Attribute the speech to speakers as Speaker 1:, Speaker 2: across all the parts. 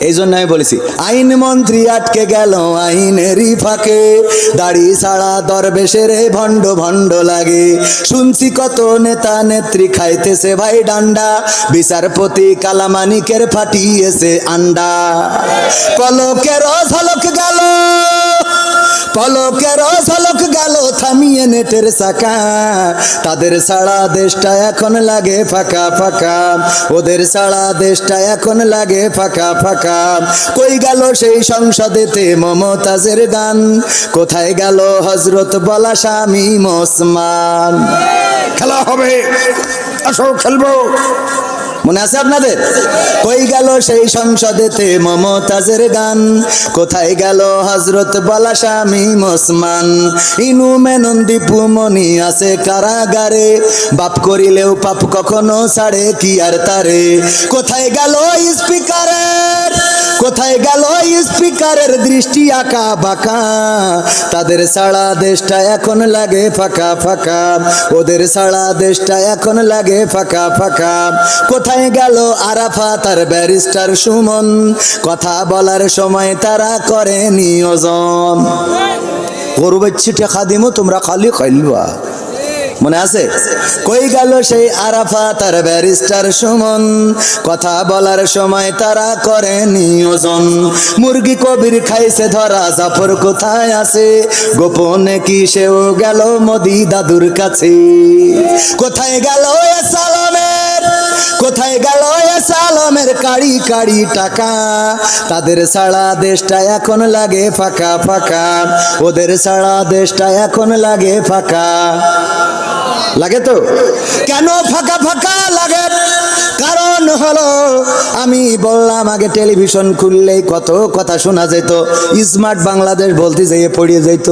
Speaker 1: এই জন্য আমি বলেছি আইন মন্ত্রী আটকে গেল আইনেরই ফাঁকে, দাড়ি ছাড়া দরবেশের ভণ্ড ভণ্ড লাগে। শুনছি কত নেতা নেত্রী খাইতেছে ভাই ডান্ডা, বিচারপতি কালামানিকের ফাটিয়েছে আন্ডা। পলকের ঝলক গেল, পলকের ঝলক গেল থামিয়ে নেটের চাকা, তাদের ছাড়া দেশটা এখন লাগে ফাঁকা ফাঁকা, ওদের ছাড়া দেশটা এখন লাগে ফাঁকা ফাঁকা। কই গেল সেই সংসদেতে মমতাজের গান, কোথায় গেল হযরত বলা শামীম ওসমান? খেলা হবে, আসো খেলবো, মনে আছে আপনাদের? কই গেল সেই সংসদেতে মমতাজের গান, কোথায় গেল হযরত বলা শামীম ওসমান? ইনু মেনন দীপু মনি আছে কারাগারে, বাপ করিলেও পাপ কখনো ছাড়ে কি আর তারে। কোথায় গেল স্পিকারের, কোথায় গেল স্পিকারের দৃষ্টি আঁকা বাঁকা, তাদের ছাড়া দেশটা এখন লাগে ফাঁকা ফাঁকা, ওদের ছাড়া দেশটা এখন লাগে ফাঁকা ফাঁকা। কোথায় গেল আরাফাত আর ব্যারিস্টার সুমন, কথা বলার সময় তারা করে নিয়োজন। গরু বাচ্চি টেকা দিমো তোমরা খালি খাইলবা, মনে আছে? কই গেল সেই আরাফাত আর ব্যারিস্টার সুমন, কথা বলার সময় তারা করে নিয়োজন। মুরগি কবির খাইছে ধরা, জাফর কোথায় আছে? গোপনে কি সেও গেল মোদি দাদুর কাছে? কোথায় গেল সালামের, কোথায় গেল সালামের কাড়ি কাড়ি টাকা, তাদের ছাড়া দেশটা এখন লাগে ফাঁকা ফাঁকা, ওদের ছাড়া দেশটা এখন লাগে ফাঁকা। লাগে তো? কেন ফাঁকা ফাঁকা লাগে? কারণ হলো আমি বললাম আগে টেলিভিশন খুললেই কত কথা শোনা যেত, স্মার্ট বাংলাদেশ বলতে যেয়ে পড়িয়ে যেত,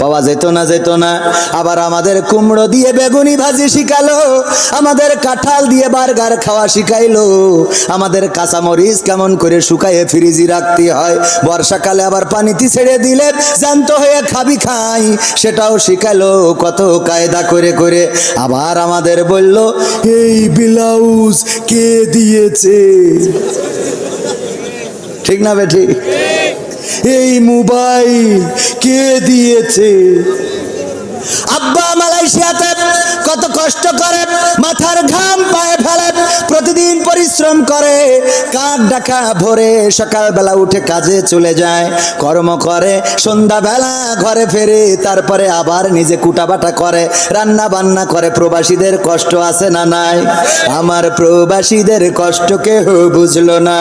Speaker 1: পাওয়া যেত না, যেত না। আবার আমাদের কুমড়ো দিয়ে বেগুনি ভাজি শিখালো, আমাদের কাঁঠাল দিয়ে বার্গার খাওয়া শিখাইলো, আমাদের কাঁচামরিচ কেমন করে শুকায়ে ফ্রিজে রাখতে হয়, বর্ষাকালে আবার পানিতে ছেড়ে দিলে জ্যান্ত হয়ে খাবি খাই, সেটাও শিখাইলো কত কায়দা করে করে। আবার আমাদের বলল এই ব্লাউজ কে দিয়েছে, ঠিক না বেঠি? এই মোবাইল কে দিয়েছে? আব্বা মালয়েশিয়াতে কত কষ্ট করে, মাথার ঘাম পায়ে ফেলে, প্রতিদিন পরিশ্রম করে, কাক ডাকা ভোরে সকালবেলা উঠে কাজে চলে যায়, কর্ম করে, সন্ধ্যাবেলা ঘরে ফেরে, তারপরে আবার নিজে কুটাবাটা করে, রান্না বান্না করে। প্রবাসীদের কষ্ট আছে না নাই? আমার প্রবাসীদের কষ্ট কেহ বুঝলো না,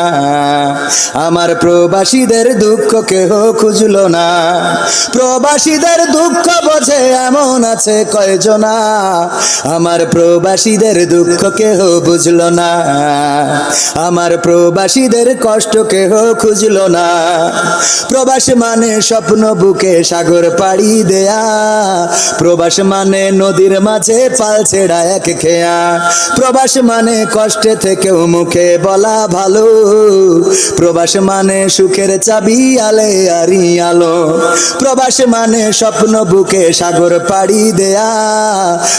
Speaker 1: আমার প্রবাসীদের দুঃখ কেহ খুঁজলো না। প্রবাসীদের দুঃখ বোঝে এমন আছে কয়জনা, আমার প্রবাসীদের দুঃখ কেহ বুঝলো না, আমার প্রবাসীদের কষ্ট কেহ খুঁজলো না। প্রবাস মানে স্বপ্ন বুকে সাগর পাড়ি দেয়া, প্রবাস মানে নদীর মাঝে পাল ছেড়া এক খেয়া, প্রবাস মানে কষ্টে থেকেও মুখে বলা ভালো, প্রবাস মানে সুখের চাবি আলে আরি আলো, প্রবাস মানে স্বপ্ন বুকে সাগর পাড়ি দেয়া,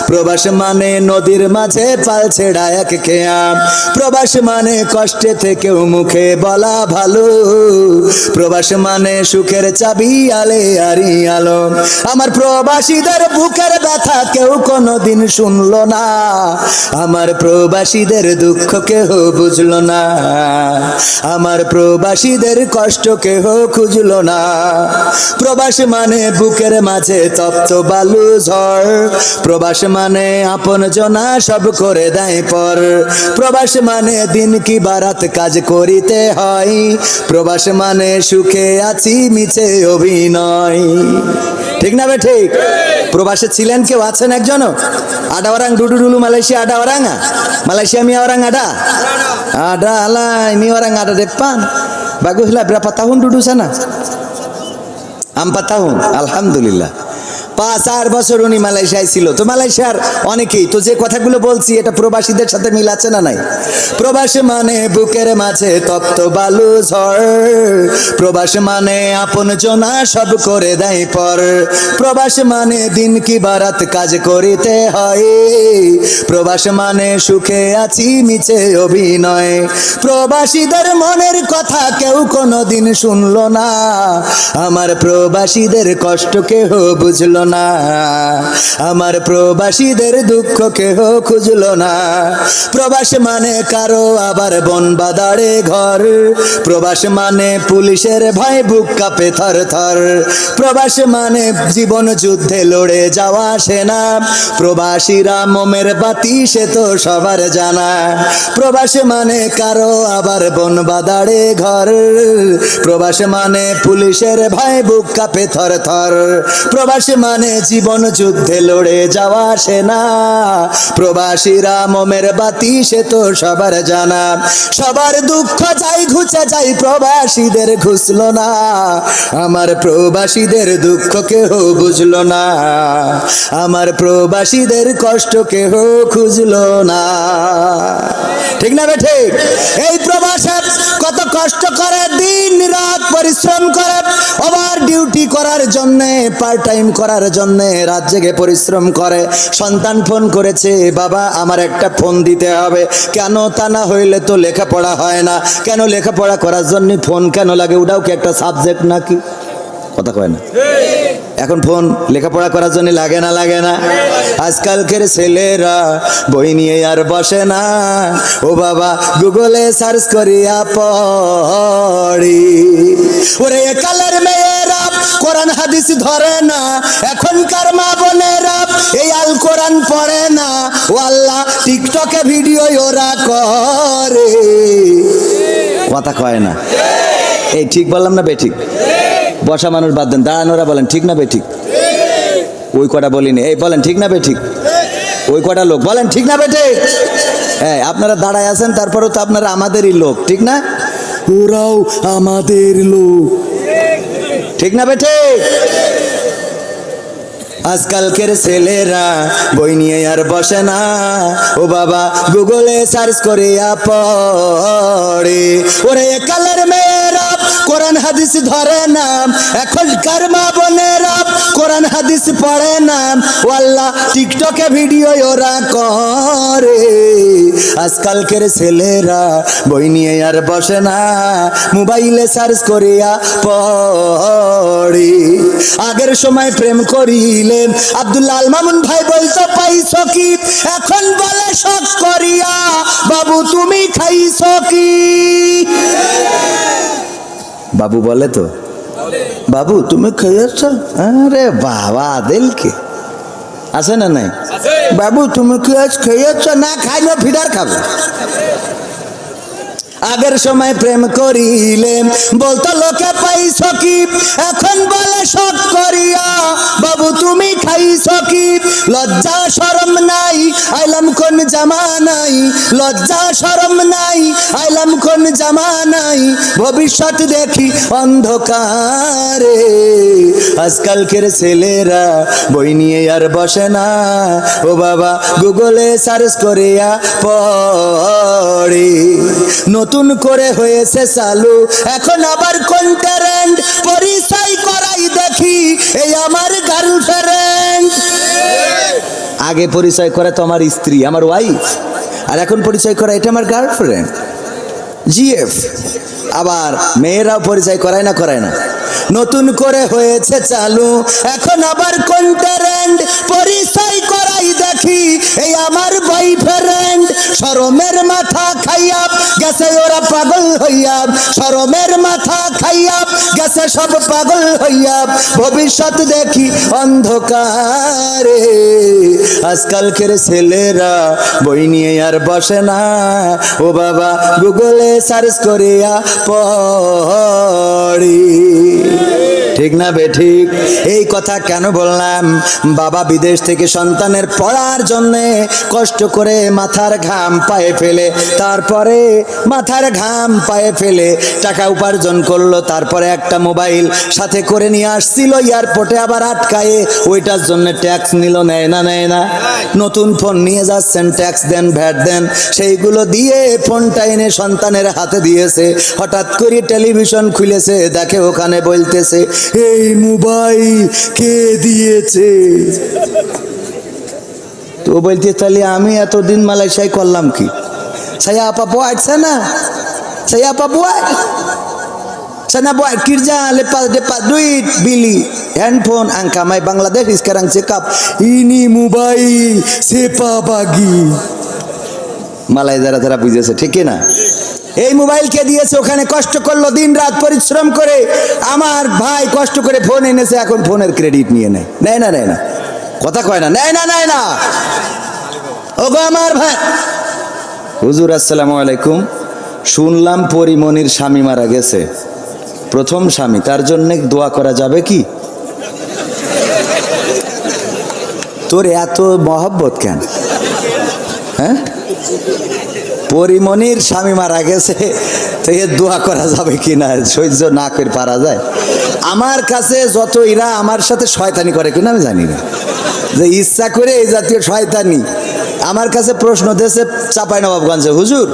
Speaker 1: প্রবাস মানে নদীর মাঝে পাল ছেড়া এক খেয়া, প্রবাস মানে কষ্টে থেকেও মুখে বলা ভালো, প্রবাস মানে সুখের চাবি আলে আরি আলো। আমার প্রবাসীদের বুকের ব্যথা কেউ কোনোদিন শুনলো না, আমার প্রবাসীদের দুঃখ কেহ বুঝলো না, আমার প্রবাসীদের কষ্ট কেহ খুঁজলো না। প্রবাস মানে বুকের মাঝে তপ্ত বালু ঝড়, প্রবাস মানে আপন জনা সব করে দেয় পর, প্রবাস মানে দিন কি বারাত কাজ করিতে হয়, প্রবাস মানে সুখে আছি মিছে অভিনয়, ঠিক না বে ঠিক? প্রবাসে ছিলেন কেউ আছেন একজনও? আডা orang dulu dulu Malaysia ada orang nggak? Malaysia mi orang ada? Ada lah, ini orang ada depan. Baguslah, berapa tahun duduk sana? 4 tahun, alhamdulillah. 5-8 বছর উনি মালয়েশিয়ায় ছিল। তো মালয়েশিয়ার অনেকেই তো যে কথাগুলো বলছি এটা প্রবাসীদের সাথে মিল আছে না নাই? প্রবাস মানে বুকের মাঝে তপ্ত বালু ঝড়, প্রবাস মানে আপন জনা সব করে দেয় পর, প্রবাস মানে দিন কি বারাত কাজ করিতে হয়, প্রবাস মানে সুখে আছি মিছে অভিনয়। প্রবাসীদের মনের কথা কেউ কোনোদিন শুনলো না, আমার প্রবাসীদের কষ্ট কেহ বুঝলো না, আমার প্রবাসীদের দুঃখ কেহ খুঁজলো না। প্রবাস মানে কারো আবার বন বাদারে ঘর, প্রবাস মানে পুলিশের ভয় বুক কাঁপে থর থর, প্রবাস মানে জীবন যুদ্ধে লড়ে যাওয়া সেনা, প্রবাসীরা মোমের বাতি সে তো সবার জানা। প্রবাস মানে কারো আবার বন বাদারে ঘর, প্রবাস মানে পুলিশের ভয় বুক কাঁপে থর থর, প্রবাস মানে জীবন যুদ্ধে লড়ে যাওয়া সেনা, প্রবাসীরা মোমের বাতি সে তো সবার জানা। সবার দুঃখ যাই ঘুচে যাই প্রবাসীদের ঘুষলো না, আমার প্রবাসীদের দুঃখ কেহ বুঝলো না, আমার প্রবাসীদের কষ্ট কেহ খুঁজলো না। ঠিক না বেঠে? এই প্রবাসে কত কষ্ট করে, দিন রাত পরিশ্রম করে, ওভার ডিউটি করার জন্যে, পার্ট টাইম করার জন্যে রাত জেগে পরিশ্রম করে। সন্তান ফোন করেছে, বাবা আমার একটা ফোন দিতে হবে। কেন? তা না হইলে তো লেখাপড়া হয় না। কেন? লেখাপড়া করার জন্য ফোন কেন লাগে? ওটাও কি একটা সাবজেক্ট নাকি? কথা কয় না। এখন ফোন লেখাপড়া করার জন্য লাগে না? লাগে না? আজকালকের ছেলেরা বই নিয়ে আর বসে না, ও বাবা গুগলে সার্চ করিয়া পড়ি। ওরে কালের মেয়েরা কোরআন হাদিস ধরে না, এখনকার মা বোনেরা এই আল কোরআন পড়ে না, ও আল্লাহ টিকটকে ভিডিও ওরা করে। কথা কয় না। এই ঠিক বললাম না বেঠিক? বসা মানুষ বাদ দেন, দাঁড়ানোরা বলেন ঠিক না বেঠিক? ওই কটা বলিনি, এই বলেন ঠিক না বেঠিক? ওই কটা লোক বলেন ঠিক না বেঠিক? হ্যাঁ, আপনারা দাঁড়ায় আছেন, তারপরেও তো আপনারা আমাদেরই লোক, ঠিক না? ওরাও আমাদের লোক, ঠিক না বেঠিক? আজকালকের ছেলেরা বই নিয়ে আর বসে না, ও বাবা গুগলে সার্চ করিয়া পড়ে। ওরে কালের মেয়েরা কোরআন হাদিস ধরে না, এখনকার মা বোনেরা কোরআন হাদিস পড়ে না, ও আল্লাহ টিকটকে ভিডিও ওরা করে। আজকালকের ছেলেরা বই নিয়ে আর বসে না, মোবাইলে সার্চ করিয়া পড়ে। আগের সময় প্রেম করিলে আব্দুল আল মামুন ভাই বলতো পাইছো কি, এখন বলে শখ করিয়া বাবু তুমি খাইছো কি। বাবু বলে তো, বাবু তুমি খাইছ? আরে বাবা দিলকে আছে না নাই? বাবু তুমি কি আজ খাইছ? না খাইলে ফিডার খাবে। আগের সময় প্রেম করিলে বলতো লোকে পাইছো কি, এখন বলে শখ করিয়া বাবু তুমি খাইছো কি। লজ্জা শরম নাই আইলাম কোন জামানাই, লজ্জা শরম নাই আইলাম কোন জামানাই, ভবিষ্যৎ দেখি অন্ধকারে। আজকালকের ছেলেরা বই নিয়ে আর বসে না, ও বাবা গুগলে সার্চ করিয়া পড়ে। নতুন করে হয়েছে চালু এখন আবার কোন ট্রেন্ড, পরিচয় করাই দেখি এই আমার গার্লফ্রেন্ড। আগে পরিচয় করে তো আমার স্ত্রী, আমার ওয়াইফ, আর এখন পরিচয় করা এটা আমার গার্লফ্রেন্ড, জিএফ। আবার মেয়েরাও পরিচয় করায় না? করায় না? নতুন করে হয়েছে চালু এখন আবার কোন ট্রেন্ড, পরিচয় করাই দেখি এই আমার বয়ফ্রেন্ড। শরমের মাথা খাইয়া গেছে ওরা পাগল হইয়া, শরমের মাথা খাইয়া গেছে সব পাগল হইয়া, ভবিষ্যৎ দেখি অন্ধকারে। আজকালকের ছেলেরা বই নিয়ে আর বসে না, ও বাবা গুগলে সার্চ করিয়া পড়ি। ঠিক না বেঠিক? এই কথা কেন বললাম? বাবা বিদেশ থেকে সন্তানের পড়ার জন্যে কষ্ট করে মাথার ঘাম পায়ে ফেলে, তারপরে মাথার ঘাম পায়ে ফেলে টাকা উপার্জন করলো, তারপরে একটা মোবাইল সাথে করে নিয়ে আসছিল এয়ারপোর্টে, আবার আটকায়ে ওইটার জন্য ট্যাক্স নিল, নেয় না? নেয় না? নতুন ফোন নিয়ে যাচ্ছেন, ট্যাক্স দেন, ভ্যাট দেন, সেইগুলো দিয়ে ফোনটা এনে সন্তানের হাতে দিয়েছে। হঠাৎ করে টেলিভিশন খুলেছে, দেখে ওখানে বলতেছে এই মোবাইল কে দিয়েছে? তো বলতে তাহলে আমি এতদিন মালয়েশিয়ায় করলাম কি? saya apa buat sana? Saya apa buat? Sana buat kerja, lepas dapat duit beli handphone, angka mai Bangladesh sekarang cakap ini mobile siapa bagi? মালাই যারা তারা বুঝেছে, ঠিক না? এই মোবাইল কে দিয়েছে? ওখানে কষ্ট করলো, দিন রাত পরিশ্রম করে আমার ভাই কষ্ট করে ফোন এনেছে, এখন ফোনের ক্রেডিট নিয়ে নেয়। নেয় না? নেয় না? কথা কয় না, নেয় না? নেয় না? ওগো আমার ভাই, হুজুর আসসালামু আলাইকুম, শুনলাম পরিমনির স্বামী মারা গেছে, প্রথম স্বামী, তার জন্য দোয়া করা যাবে কি? তোর এত মহব্বত কেন? হ্যাঁ, পরিমনির স্বামী মারা গেছে, তো এর দোয়া করা যাবে কি না? সহ্য না করে পারা যায়? আমার কাছে যত এরা আমার সাথে শয়তানি করে কিনা আমি জানি না, যে ইচ্ছা করে এই জাতীয় শয়তানি আমার কাছে প্রশ্ন দিয়েছে চাঁপাইনবাবগঞ্জে, হুজুর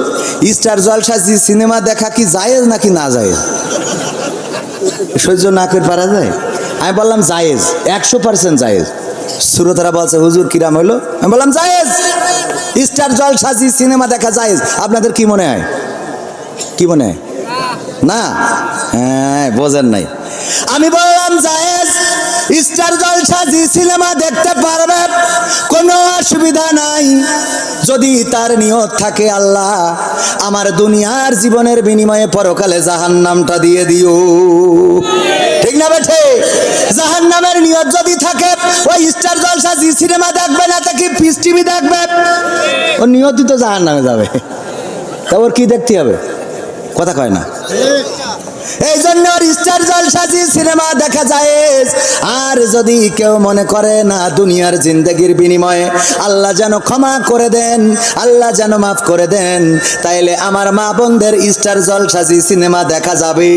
Speaker 1: স্টার জলসা জি সিনেমা দেখা কি জায়েজ নাকি না জায়েজ? সহ্য না করে পারা যায়? আমি বললাম জায়েজ, 100% জায়েজ। শ্রোতারা বলছে হুজুর কিরাম হলো? আমি বললাম জায়েজ, স্টার জলসা জি সিনেমা দেখা জায়েজ। আপনাদের কি মনে হয়? কি মনে হয়? না? হ্যাঁ, বোঝেন নাই। আমি বললাম জায়েজ, স্টার জলসা জি সিনেমা দেখতে পারবে, কোনো অসুবিধা নাই, যদি তার নিয়ত থাকে আল্লাহ আমার দুনিয়ার জীবনের বিনিময়ে পরকালে জাহান্নামটা দিয়ে দিও। ঠিক না বেঠে? জাহান্নামের নিয়ত যদি থাকে, ওই স্টার জলসা জি সিনেমা দেখবে না, তা কি পিস টিভি দেখবে? ওর নিয়তই তো জাহান্নামে যাবে, তা ওর কি দেখতে হবে? কথা কয় না? এই জন্য ওর স্টার জলসা জি সিনেমা দেখা যায়। আর যদি কেউ মনে করে না দুনিয়ার জিন্দগির বিনিময়ে আল্লাহ যেন ক্ষমা করে দেন, আল্লাহ যেন মাফ করে দেন, তাইলে আমার মা বোনদের স্টার জলসা জি সিনেমা দেখা যাবে?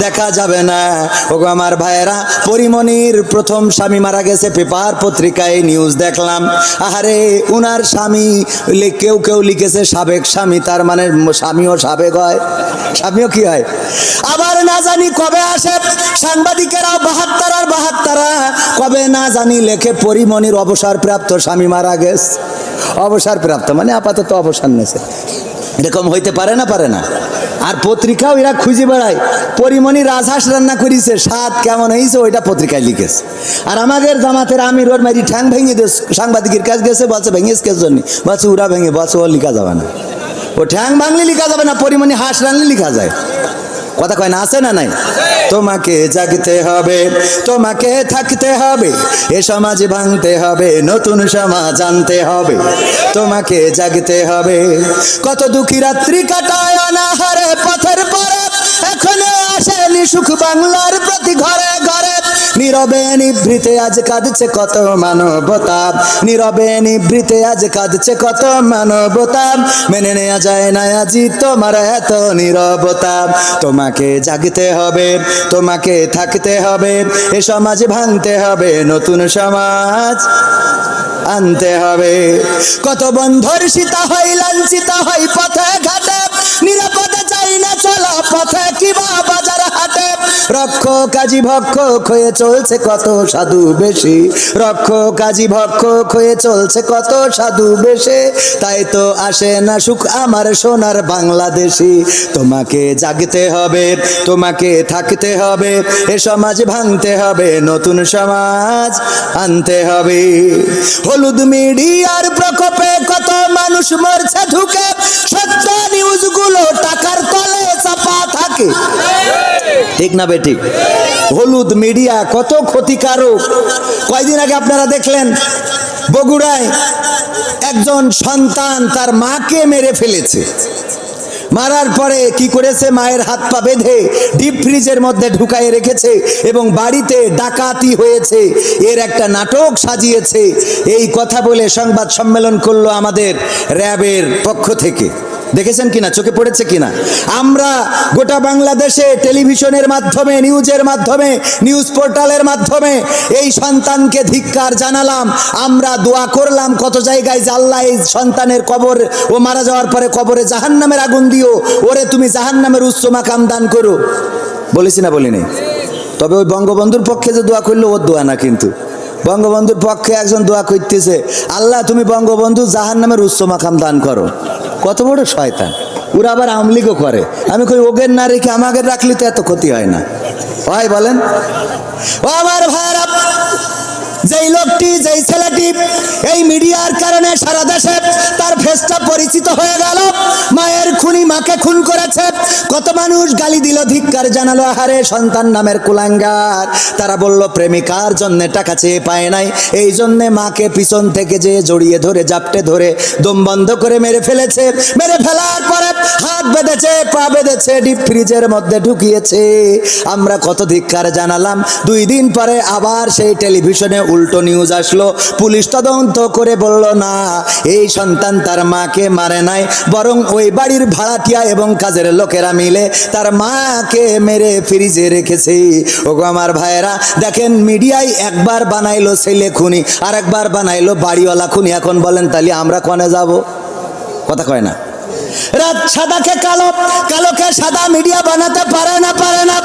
Speaker 1: দেখা যাবে না। ওগো আমার ভাইয়েরা, পরিমনির প্রথম স্বামী মারা গেছে, পেপার পত্রিকায় নিউজ দেখলাম। আহারে উনার স্বামী, কেউ কেউ লিখেছে সাবেক স্বামী, তার মানে স্বামীও সাবেক হয়, স্বামীও কি হয়? আবার না জানি কবে আসে সাংবাদিকেরাও 72 আর 72 কবে না জানি লেখে পরিমনির অবসরপ্রাপ্ত স্বামী মারা গেছে। অবসরপ্রাপ্ত মানে আপাতত অবসর নেছে, এরকম হইতে পারে না? পারে না? আর পত্রিকাও এরা খুঁজে বেড়ায়, পরিমনি রাজহাঁস রান্না করেছে, স্বাদ কেমন হয়েছে ওইটা পত্রিকায় লিখেছে। আর আমাদের জামাতের আমির ওর মারি ঠ্যাং ভেঙে দিয়ে সাংবাদিকের কাছে গেছে, বলছে ভেঙেছ কে জন্য? বলছে ওরা ভেঙে, বলছে ও লিখা যাবে না, ও ঠ্যাং ভাঙলে লিখা যাবে না, পরিমনি হাঁস রানলে লিখা যায়। কথা কয় না? আছে না নাই? তোমাকে জাগতে হবে, তোমাকে থাকতে হবে, এ সমাজ ভাঙতে হবে, নতুন সমাজ আনতে হবে। তোমাকে জাগতে হবে, কত দুঃখী রাত্রি কাটায় অনাহারে পথের পরে, এখনো আসেনি সুখ বাংলার প্রতি ঘরে ঘরে। নীরবে নিভৃতে আজ কাঁদছে কত মানবতা, নীরবে নিভৃতে আজ কাঁদছে কত মানবতা, মেনে নেওয়া যায় না আজি তোমার এত নীরবতা। তোমাকে জাগতে হবে, তোমাকে থাকতে হবে, এ সমাজ ভাঙতে হবে, নতুন সমাজ আনতে হবে। কত বন্ধুর সীতা হয় লাঞ্ছিতা হয় পথে ঘাটে, নিরাপদে চাই না চলা পথে কিবা বাজার হাটে। রক্ষ কাজী ভক্ষক হয়ে চলছে কত সাধু বেশি, রক্ষ কাজী ভক্ষক হয়ে চলছে কত সাধু বেশে, তাই তো আসে না সুখ আমার সোনার বাংলাদেশি। তোমাকে জাগতে হবে, তোমাকে থাকতে হবে, এ সমাজ ভাঙতে হবে, নতুন সমাজ আনতে হবে। হলুদ মিডিয়ার প্রকোপে কত মানুষ মরছে ঢুকে, সত্য নিউজগুলো টাকার তলে চাপা থাকে। ঠিক না বেঠিক? হলুদ মিডিয়া কত ক্ষতিকারক। কয়দিন আগে আপনারা দেখলেন বগুড়ায় একজন সন্তান তার মাকে মেরে ফেলেছে। মারার পরে কি করেছে, মায়ের হাত পা বেঁধে ডিপ ফ্রিজের মধ্যে ঢুকায় রেখেছে এবং বাড়িতে ডাকাতি হয়েছে এর একটা নাটক সাজিয়েছে। এই কথা বলে সংবাদ সম্মেলন করলো আমাদের র্যাবের পক্ষ থেকে। দেখেছেন কিনা, চোখে পড়েছে কিনা? আমরা গোটা বাংলাদেশে টেলিভিশনের মাধ্যমে, নিউজের মাধ্যমে, নিউজ পোর্টালের মাধ্যমে এই সন্তানকে ধিক্কার জানালাম। আমরা দোয়া করলাম কত জায়গায় যে আল্লাহ এই সন্তানের কবর, ও মারা যাওয়ার পরে কবরে জাহান্নামের আগুন দিও, ওরে তুমি জাহান্নামের উচ্চ মাকাম দান করো। বলেছি না বলিনি? তবে ওই বঙ্গবন্ধুর পক্ষে যে দোয়া করলো ওর দোয়া না, কিন্তু বঙ্গবন্ধুর পক্ষে একজন দোয়া করতেছে, আল্লাহ তুমি বঙ্গবন্ধু জাহান্নামের উচ্চ মাকাম দান করো। কত বড় শয়তান! ওরা আবার আমলিগও করে। আমি কই ওগের না রেখে আমাদের রাখলে তো এত ক্ষতি হয় না, ভাই বলেন? ও আমার ভাইরা, যেই লোকটি, যেই ছেলেটি এই মিডিয়ার কারণে সারা দেশে তার ফেসটা পরিচিত হয়ে গেল, মায়ের খুনি মাকে খুন করেছে, কত মানুষ গালি দিল, ধিক্কার জানালো, আহারে সন্তান নামের কুলাঙ্গার। তারা বলল প্রেমিকার জন্য টাকা চেয়ে পায় নাই, এই জন্যে মাকে পিছন থেকে যে জড়িয়ে ধরে জাপটে ধরে দম বন্ধ করে মেরে ফেলেছে। মেরে ফেলার পরে হাত বেঁধেছে, পা বেঁধেছে, ডিপ ফ্রিজের মধ্যে ঢুকিয়েছে। আমরা কত ধিক্কার জানালাম। 2 দিন পরে আবার সেই টেলিভিশনে উল্টো নিউজ আসলো। পুলিশ তদন্ত করে বলল না, এই সন্তান তার মাকে মারে নাই, বরং ওই বাড়ির ভাড়াটিয়া এবং কাজের লোকেরা মিলে তার মাকে মেরে ফ্রিজে রেখেছে। ওগো আমার ভাইয়েরা, দেখেন মিডিয়ায় একবার বানাইলো ছেলে খুনি, আর একবার বানাইলো বাড়িওয়ালা খুনি। এখন বলেন তাহলে আমরা কোনে যাব? কথা কয় না। রাত সাদাকে কালো, কালোকে সাদা মিডিয়া বানাতে পারে না, পারে না।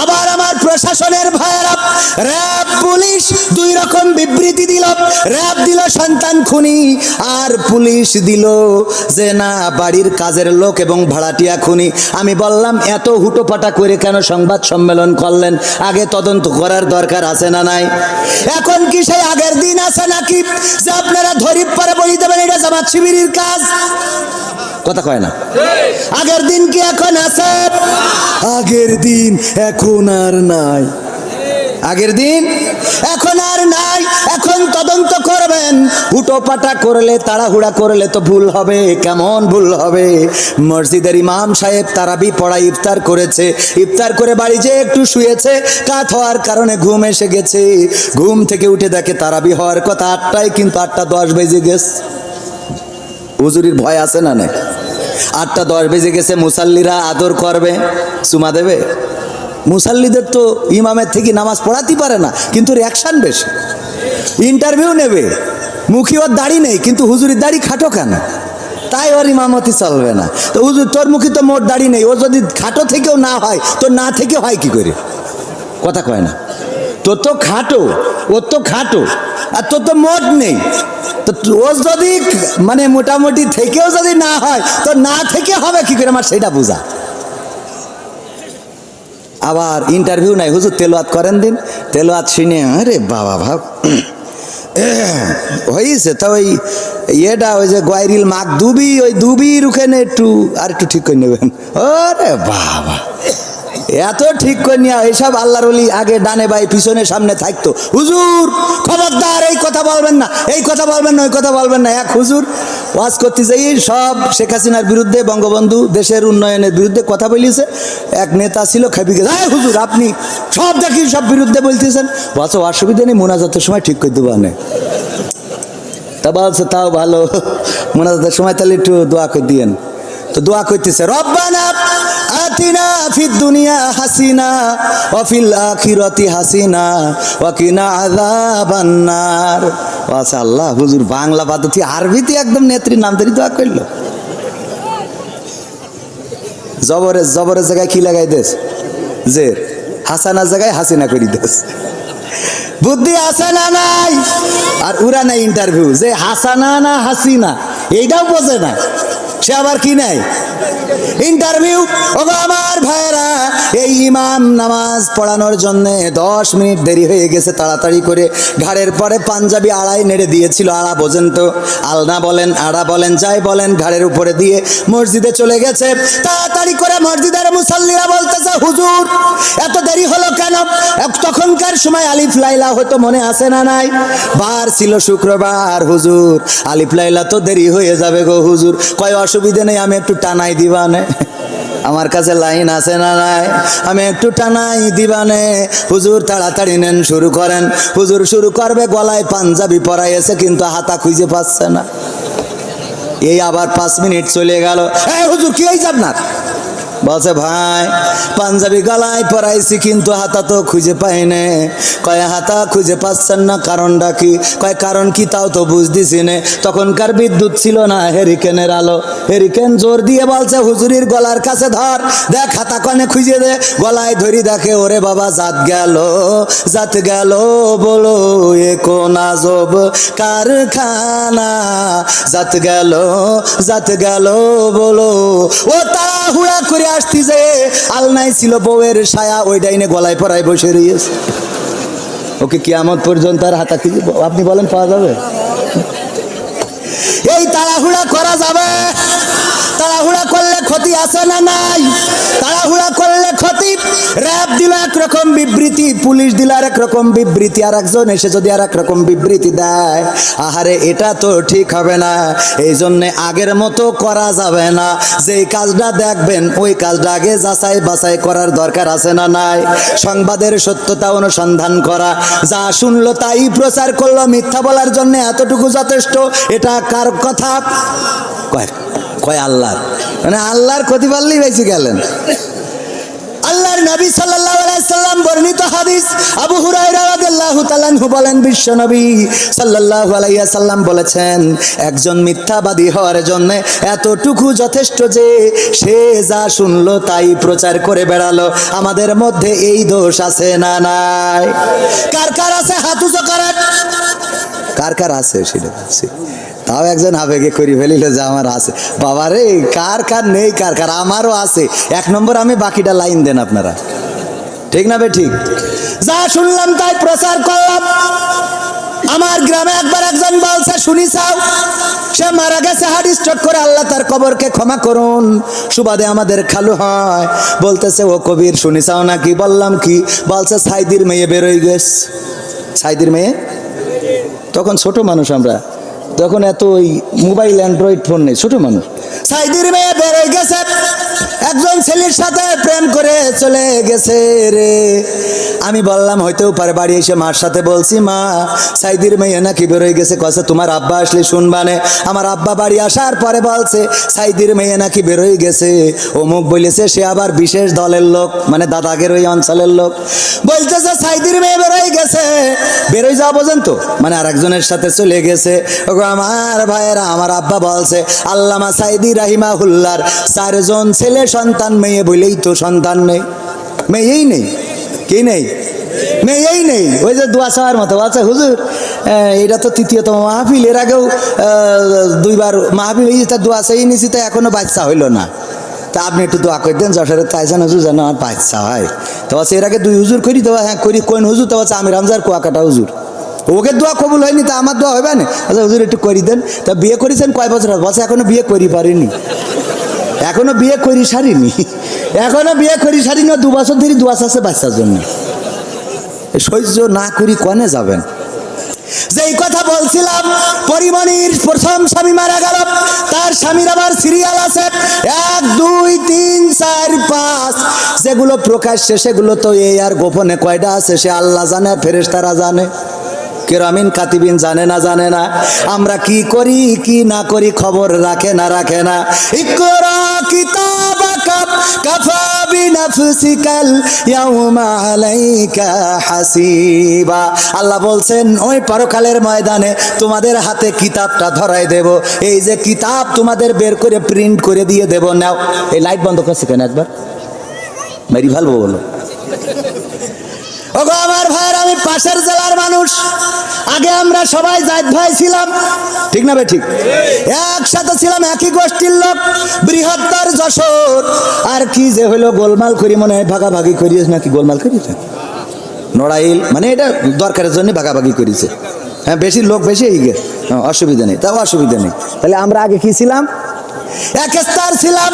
Speaker 1: আবার আমার প্রশাসনের ভাইয়েরা, র্যাব পুলিশ 2 রকম বিবৃতি দিল। র্যাব দিল সন্তান খুনি, আর পুলিশ দিল যে না বাড়ির কাজের লোক এবং ভাড়াটিয়া খুনি। আমি বললাম এত হুটোপাটা করে কেন সংবাদ সম্মেলন করলেন? আগে তদন্ত করার দরকার আছে না নাই? এখন কি সেই আগের দিন আছে নাকি যে আপনারা ধরিপ পরে বলি দেবেন এটা জামাত শিবিরের কাজ? কথা কয় না। আগের দিন কি এখন আছে? আগের দিন এখন আর নাই। আগের দিন এখন আর নাই। এখন তদন্ত করবেন। হুটোপাটা করলে, তাড়াহুড়া করলে তো ভুল হবে। কেমন ভুল হবে? মসজিদের ইমাম সাহেব তারাবি পড়া ইফতার করেছে, ইফতার করে বাড়ি যেয়ে একটু শুয়েছে, কাত হওয়ার কারণে ঘুম এসে গেছে। ঘুম থেকে উঠে দেখে তারাবি হওয়ার কথা 8টায়, কিন্তু 8:10 বেজে গেছে। হুজুরির ভয় আছে না? না, 8:10 বেজে গেছে। মুসাল্লিরা আদর করবে, চুমা দেবে। মুসাল্লিদের তো ইমামের থেকে নামাজ পড়াতে পারে না, কিন্তু রিয়াকশন বেশি। ইন্টারভিউ নেবে, মুখী ওর দাড়ি নেই, কিন্তু হুজুরির দাড়ি খাটো কেন? তাই ওর ইমামতি চলবে না। তো হুজুর তোর মুখী তো মোট দাড়ি নেই, ও যদি খাটো থেকেও না হয় তো না থেকে হয় কি করে? কথা কয় না। তোর তো খাটো, ওর তো খাটো, আর তোর তো মোট নেই। তো ও যদি মানে মোটামুটি থেকেও যদি না হয় তো না থেকে হবে কি করে? আমার সেটা বোঝা। আবার ইন্টারভিউ নাই, হুজুর তেলাওয়াত করেন দিন। তেলাওয়াত শুনে আরে বাবা ভাব হয়েছে। তো ওই ইয়েটা ওই যে গোয়াইরিল মাক দুবি, ওই দুবির ওখানে একটু আর একটু ঠিক করে নেবেন। ওরে বাবা, এত ঠিক করে নিয়ে এইসব আল্লাহর ওলি আগে ডানে বাই পিছনে সামনে থাকতো। হুজুর খবরদার এই কথা বলবেন না, এই কথা বলবেন না, ওই কথা বলবেন না। এক হুজুর ওয়াজ করতে যাই সব শেখ হাসিনার বিরুদ্ধে, বঙ্গবন্ধু দেশের উন্নয়নের বিরুদ্ধে কথা বলিয়েছে। এক নেতা ছিল খেপে গেছে, হুজুর আপনি সব দেখি সব বিরুদ্ধে বলতেছেন। বলছে অসুবিধা নেই, মোনাজাতের সময় ঠিক করে দেবো আনে। তা বলছে তাও ভালো, মোনাজাতের সময় তাহলে একটু দোয়া করে দিয়েন। তো দোয়া করতেছে, রব্বানা আতিনা ফিদ দুনিয়া হাসিনা ওয়া ফিল আখিরাতি হাসিনা ওয়া কিনা আযাবান নার। আচ্ছা আল্লাহ, হুজুর বাংলা পদ্ধতি আরবিতে একদম নেত্রীর নাম ধরে দোয়া করলো। জবরের জবরের জায়গায় কি লাগাই দেস? যে হাসানার জায়গায় হাসিনা করি দেস। বুদ্ধি আছে না নাই? আর উরা নাই ইন্টারভিউ যে হাসানা না হাসিনা এইটাও বোঝে না, সে আবার কি নাই ইন্টারভিউ। ওগো আমার ভাইরা, এই ইমাম নামাজ পড়ানোর জন্য 10 মিনিট দেরি হয়ে গেছে। তাড়াতাড়ি করে ঘাড়ের পরে পাঞ্জাবি আড়াই নেড়ে দিয়েছিল। আড়া বোঝেন তো, আলনা বলেন আড়া বলেন যাই বলেন, ঘাড়ের উপরে দিয়ে মসজিদে চলে গেছে। তাড়াতাড়ি করে মসজিদের মুসাল্লিরা বলতেছে, হুজুর এত দেরি হলো কেন? তখনকার সময় আলিফ লাইলা হতো, মনে আছে না নাই? বার ছিল শুক্রবার, হুজুর আলিফ লাইলা তো দেরি হয়ে যাবে গো হুজুর। কয় অসুবিধে নেই, আমি একটু টানাই দিবানে, আমার কাছে লাইন আছে না নাই, আমি একটু টানাই দিবানে। হুজুর তাড়াতাড়ি নেন, শুরু করেন। হুজুর শুরু করবে, গলায় পাঞ্জাবি পরাইছে কিন্তু হাতা খুঁজে পাচ্ছে না। এই আবার 5 মিনিট চলে গেল। এই হুজুর কি হয়েছে আপনার? বলছে ভাই পাঞ্জাবি গলায় পরাইছি কিন্তু হাতা তো খুঁজে পাই না। কয় হাতা খুঁজে পাচ্ছেন না, কারণটা কি? কয় কারণ কি তাও তো বুঝতেছি না। তখনকার বিদ্যুৎ ছিল না, হেরিকেনের আলো। হেরিকেন জোর দিয়ে বলছে হুজুরির গলার কাছে ধর, দেখ হাতা কনে খুঁজে দে। গলায় ধরি, দেখে ওরে বাবা জাত গেল, জাত গেল বলো এ কোন আজব কারখানা, জাত গেল, জাত গেল বলো। ও তাড়াহুড়া করে আসতি যে আলনায় ছিল বউয়ের ছায়া, ওই ডাইনে গলায় পরায় বসে রয়েছে। ওকে কিয়ামত পর্যন্ত আর হাতা খুঁজে আপনি বলেন পাওয়া যাবে? এই তাড়াহুড়া করা যাবে? তাড়াহুড়া করলে ক্ষতি আছে না নাই? তাড়াহুড়া করলে ক্ষতি। র‍্যাব দিল একরকম বিবৃতি, পুলিশ দিল আরেক রকম বিবৃতি, আর একজন এসে যদি আর এক রকম বিবৃতি দেয়, আহারে এটা তো ঠিক হবে না। এই জন্যে আগের মতো করা যাবে না। যেই কাজটা দেখবেন ওই কাজটা আগে যাচাই বাছাই করার দরকার আছে না নাই? সংবাদের সত্যতা অনুসন্ধান করা, যা শুনলো তাই প্রচার করলো, মিথ্যা বলার জন্য এতটুকু যথেষ্ট। এটা কার কথা? কয় আল্লাহর। মানে আল্লাহর ক্ষতি পারলেই বেঁচে গেলেন। আল্লাহর নবী সাল্লাল্লাহু আলাইহি সাল্লাম বর্ণিত হাদিস, আবু হুরায়রা রাদিয়াল্লাহু তাআলা আনহু বলেন, বিশ্ব নবী সাল্লাল্লাহু আলাইহি সাল্লাম বলেছেন, একজন মিথ্যাবাদী হওয়ার জন্য এতটুকু যথেষ্ট যে সে যা শুনলো তাই প্রচার করে বেড়ালো। আমাদের মধ্যে এই দোষ আছে না নাই? কার কার আছে হাত উঁচু করেন। কার কার আছে সেটা বলছি। তাও একজন আবেগে করে ফেলিল যে আমার আছে। বাবারে কার কার নেই, কার কার আমারও আছে। 1 নম্বর আমি, বাকিটা লাইন দেন আপনারা, ঠিক না বে ঠিক? যা শুনলাম তাই প্রচার করলাম। আমার গ্রামে একবার একজন বলছে শুনি চাও, সে মারা গেছে হার্ট স্ট্রোক করে, আল্লাহ তার কবরকে ক্ষমা করুন। সুবাদে আমাদের খালু হয়, বলতেছে ও কবির শুনি চাও নাকি? বললাম কি? বলছে সাইদির মেয়ে বেরোয় গেছে। সাইদির মেয়ে? তখন ছোট মানুষ আমরা, তখন এত ওই মোবাইল অ্যান্ড্রয়েড ফোন নেই, ছোট মানুষ। সাইদির মেয়ে বেরোয় গেছে, একজন ছেলের সাথে প্রেম করে চলে গেছে রে। আমি বললাম হইতেও পারে। বাড়ি এসে মার সাথে বলছি, মা সাইদির মেয়ে নাকি বেরোয় গেছে। কছে তোমার আব্বা আসলে শুনবানে। আমার আব্বা বাড়ি আসার পরে বলছে সাইদির মেয়ে নাকি বেরোয় গেছে, অমুক বলেছে, সে আবার বিশেষ দলের লোক, মানে দাদাগের ওই অঞ্চলের লোক। বলতেছে সাইদির মেয়ে বেরোয় গেছে, বেরোয় যাওয়া পর্যন্ত মানে আর একজনের সাথে চলে গেছে। ওগো আমার ভাইয়েরা, আমার আব্বা বলছে আল্লামা সাইদি রাহিমাহুল্লাহর 4 জন ছেলে সন্তান, মেয়ে বলেই তো সন্তান নেই। মেয়েই নেই। কি নেই? মেয়েই নেই। ওই যে দোয়া চাওয়ার মতো আছে, হুজুর এটা তো 3য়তম মাহফিল, এর আগেও 2বার মাহফিল হয়েছে, তার দোয়া চাই নিয়েছি, তা এখনো বাচ্চা হইল না। তা আপনি একটু দোয়া করে দেন, যশোরে তাইজান হুজুর যেন আমার বাচ্চা হয়। তো এর আগে 2 হুজুর করি, তো হ্যাঁ করি। কোন হুজুর? তো আমি রামজার কুয়াকাটা হুজুর। ওকে দোয়া কবুল হয়নি, তা আমার দোয়া হবে না? আচ্ছা হুজুর একটু করি দেন। তা বিয়ে করেছেন কয় বছর? বলছে এখনো বিয়ে করি পারিনি, এখনো বিয়ে করি সারিনি, এখনো বিয়ে করি সারিনি। 2 বছর ধরে দোয়া আছে বাচ্চার জন্য। সহ্য না করি কনে যাবেন? যেই কথা বলছিলাম, পরিমণির প্রথম স্বামী মারা গেল, তার স্বামীর আবার সিরিয়াল আছে 1 2 3 4 5। যেগুলো প্রকাশ্যে সেগুলো তো এই আর গোপনে কয়টা আছে সে আল্লাহ জানে, ফেরেশতারা জানে, কিরামিন কাতিবিন জানে না, জানে না। আমরা কি করি কি না করি খবর রাখে না, রাখে না। ইকরা কিতাবাকা কাফা বিনাফসিকাল ইয়াউমা আলাইকা হাসিবা। আল্লাহ বলছেন ওই পরকালের ময়দানে তোমাদের হাতে কিতাবটা ধরাই দেব। এই যে কিতাব তোমাদের বের করে প্রিন্ট করে দিয়ে দেব, নাও। এই লাইট বন্ধ করছে কেন? একবার মেরি ভালো বলো। ওগো আমার ভাইয়ের, আমি পাশের জেলার মানুষ। আগে আমরা সবাই জায়েদ ভাই ছিলাম, ঠিক না ভাই? ঠিক। একসাথে ছিলাম, একই গোষ্ঠীর লোক, বৃহত্তর যশোর। আর কি যে হলো গোলমাল করি, মনে হয় ভাগাভাগি করিস নাকি? গোলমাল করিস নড়াইল, মানে এটা দরকারের জন্য ভাগাভাগি করেছে। হ্যাঁ বেশি লোক বেশি এই গে, অসুবিধা নেই, তাও অসুবিধা নেই। তাহলে আমরা আগে কি ছিলাম? এক স্তর ছিলাম,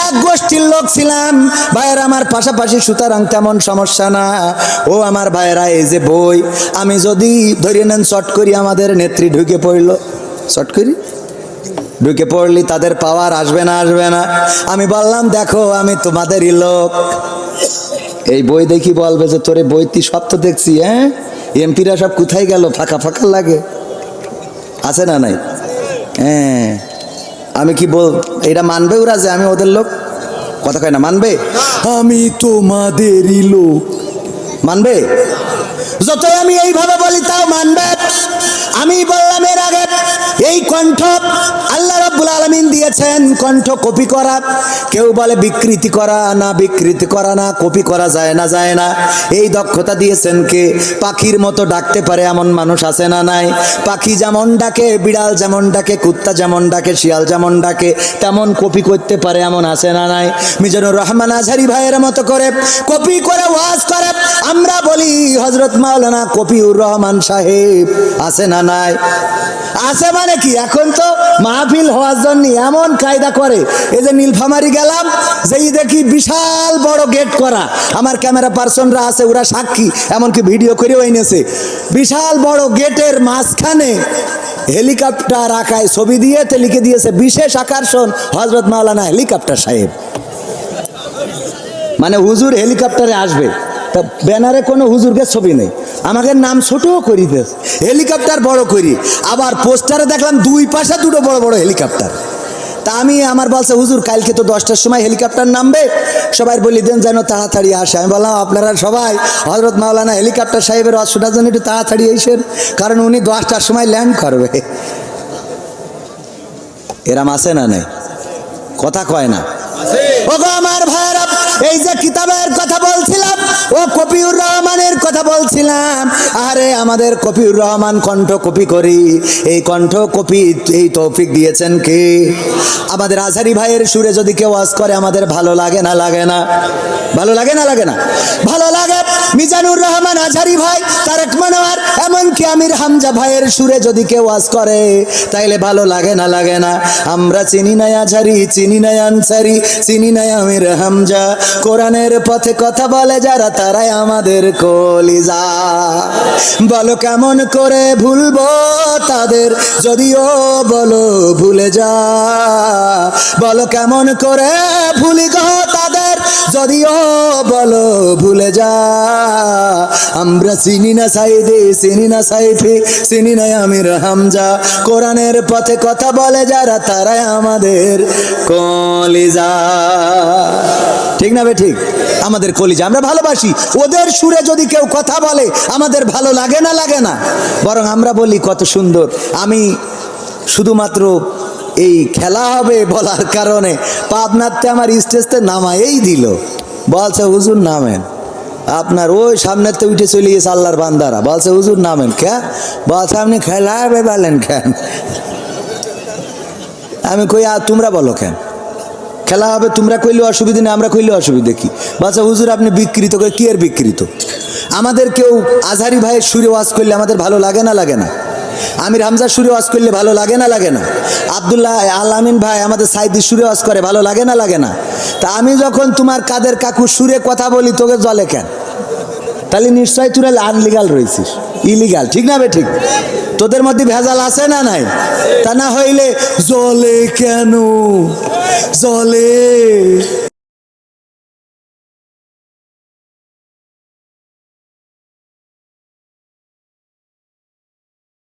Speaker 1: এক গোষ্ঠীর লোক ছিলাম ভাইয়েরা আমার পাশাপাশি, সুতরাং তেমন সমস্যা না। ও আমার ভাইয়েরা, এই যে বই, আমি যদি ধরিয়ে নেন শর্ট করি আমাদের নেত্রী ঢুকে পড়লো, শর্ট করি ঢুকে পড়লি তাদের পাওয়ার আসবে না, আসবে না। আমি বললাম দেখো আমি তোমাদেরই লোক, এই বই দেখি বলবে যে তোরে বই তুই সব তো দেখছি, হ্যাঁ এমপিরা সব কোথায় গেল, ফাঁকা ফাঁকা লাগে, আছে না নাই? হ্যাঁ আমি কি বল, এটা মানবে ওরা যে আমি ওদের লোক? কথা কয় না, মানবে? আমি তোমাদেরই লোক, মানবে? যতই আমি এইভাবে বলি তাও মানবে? আমি বললাম এর আগে এই কণ্ঠ আল্লাহ রাব্বুল আলামিন দিয়েছেন, কণ্ঠ কপি করা, কেউ বলে বিকৃতি করা, না বিকৃতি করা না, কপি করা যায় না, যায় না। এই দক্ষতা দিয়েছেন কে? পাখির মতো ডাকতে পারে এমন মানুষ আছে না নাই? পাখি যেমন ডাকে, বিড়াল যেমন ডাকে, কুত্তা যেমন ডাকে, শিয়াল যেমন ডাকে, তেমন কপি করতে পারে এমন আছে না নাই? মিজানুর রহমান আজহারী ভাইয়ের মতো করে কপি করে ওয়াজ করে। আমরা বলি হযরত মাওলানা কপিউর রহমান সাহেব, আছে না নাই? আছে মানে কি, এখন তো মাহফিল হওয়ার জন্য এমন কায়দা করে, এই যে নীলফামারী গেলাম, যেই দেখি বিশাল বড় গেট করা, আমার ক্যামেরা পার্সনরা আছে, ওরা সাক্ষী, এমনকি ভিডিও করেও এনেছে, বিশাল বড় গেটের মাঝখানে হেলিকপ্টার আঁকায় ছবি দিয়ে লিখে দিয়েছে বিশেষ আকর্ষণ হযরত মাওলানা হেলিকপ্টার সাহেব, মানে হুজুর হেলিকপ্টারে আসবে। তা ব্যানারে কোনো হুজুরকে ছবি নেই, আমাকে নাম ছোটও করি, হেলিকপ্টার বড় করি, আবার পোস্টারে দেখলাম দুই পাশে দুটো বড় বড় হেলিকপ্টার। তা আমি আমার বলছে হুজুর কালকে তো 10টার সময় হেলিকপ্টার নামবে, সবাই বলি দেন যেন তাড়াতাড়ি আসে। আমি বললাম আপনারা সবাই হযরত মাওলানা হেলিকপ্টার সাহেবের ওয়াজ শোনার জন্য একটু তাড়াতাড়ি এসেন, কারণ উনি 10টার সময় ল্যান্ড করবে। এরাম আছে না নাই? কথা কয় না। ওগো আমার ভাইরা, এই যে কিতাবের কথা বলছিলাম, ও কপিউর রহমানের কথা বলছিলাম, আরে আমাদের কপিউর রহমান কণ্ঠ কপি করি, এই কণ্ঠ কপি এই তৌফিক দিয়েছেন কে? আমাদের আজহারী ভাইয়ের সুরে যদি কেউ ওয়াজ করে আমাদের ভালো লাগে না, লাগে না? ভালো লাগে না, লাগে না? ভালো লাগে। মিজানুর রহমান আজহারী ভাই, তারেক মনোয়ার, এমনকি আমির হামজা ভাইয়ের সুরে যদি কেউ ওয়াজ করে তাইলে ভালো লাগে না, লাগে না? আমরা চিনি না আজহারী, চিনি না আনসারী, চিনি না আমির হামজা, কোরআনের পথে কথা বলে যারা তারাই আমাদের কলিজা। বলো কেমন করে ভুলবো তাদের, যদিও বলো ভুলে যা, বলো কেমন করে ভুলি গো তাদের, যদিও বলো ভুলে যা। আমরা চিনি না সাইদি, চিনি না সাইফি, চিনি না আমির হামজা, কোরআনের পথে কথা বলে যারা তারাই আমাদের কলিজা। ঠিক না বে ঠিক? আমাদের কলিজা, আমরা ভালোবাসি। ওদের সুরে যদি কেউ কথা বলে আমাদের ভালো লাগে না, লাগে না? বরং আমরা বলি কত সুন্দর। আমি শুধুমাত্র এই খেলা হবে বলার কারণে পাবনাতে আমার স্টেজতে নামাই দিল, বলছে হুজুর নামেন, আপনার ওই সামনেতে উঠে চলে গেছে আল্লাহর বান্দারা, বলছে হুজুর নামেন। কে বলছে আপনি খেলা হবে বলেন কেন? আমি কই তোমরা বলো কেন খেলা হবে, তোমরা কইলে অসুবিধা নেই, আমরা কইলে অসুবিধা কি? বলছে হুজুর আপনি বিকৃত করে, কি এর বিকৃত? আমাদের কেউ আজহারী ভাইয়ের সুরে ওয়াজ করলে আমাদের ভালো লাগে না, লাগে না? আমির হামজার সুরে ওয়াজ করলে ভালো লাগে না, লাগে না? আব্দুল্লাহ আল আমিন ভাই আমাদের সাইদির সুরে ওয়াজ করে, ভালো লাগে না, লাগে না? তা আমি যখন তোমার কাদের কাকুর সুরে কথা বলি তোকে জলে কেন? তাহলে নিশ্চয়ই তুই আনলিগাল রয়েছিস, ইলিগাল। ঠিক না বে ঠিক? তোদের মধ্যে ভেজাল আছে না নাই? তা না হইলে জলে কেন, জলে